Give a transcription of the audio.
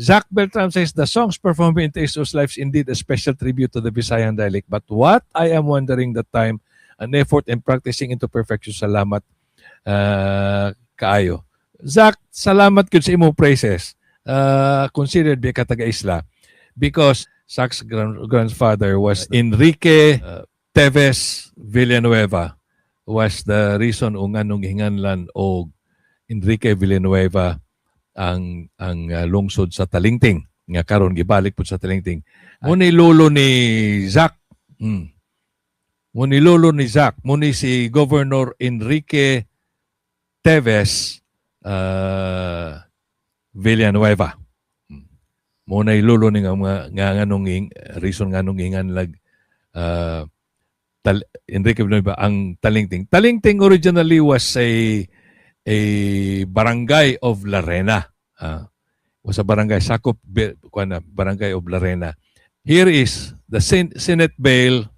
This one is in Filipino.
Zach Beltram says, the songs performed in Teso's life is indeed a special tribute to the Visayan dialect. But what I am wondering the time and effort in practicing into perfection. Salamat kaayo. Zach, salamat good sa imong praises. Considered be kataga-isla because Zach's grandfather was Enrique Teves Villanueva, was the reason kung anong hinganlan o Enrique Villanueva ang lungsod sa Talingting nga karon gibalik po sa Talingting. Muni lolo ni Zach. Muni lolo ni Zach, muni si Governor Enrique Teves Villanueva. Muna lolo ni nga nung reason nga nung inganlag Enrique Villanueva ang Talingting. Talingting originally was a barangay of Larena. Was a barangay, sakop barangay of Larena. Here is the Senate bill